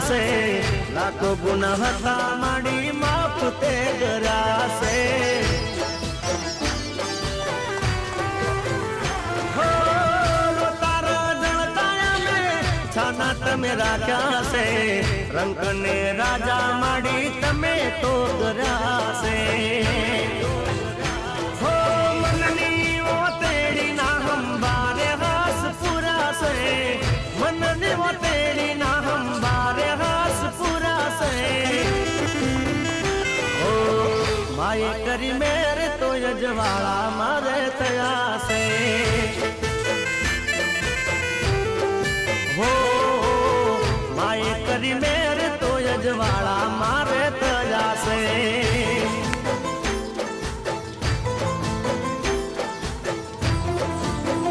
से लाखों गुनाह था माड़ी माफ ते करा से हो तारा जलताया में छाना तमे राख्या से रंग ने राजा माड़ी तमे तो करा से हो मननी वो तेरी ना हम बारे हास पूरा से मननी वो तेरी ना हम बारे हास पूरा से ओ माई करी मेरे तो यजवाड़ा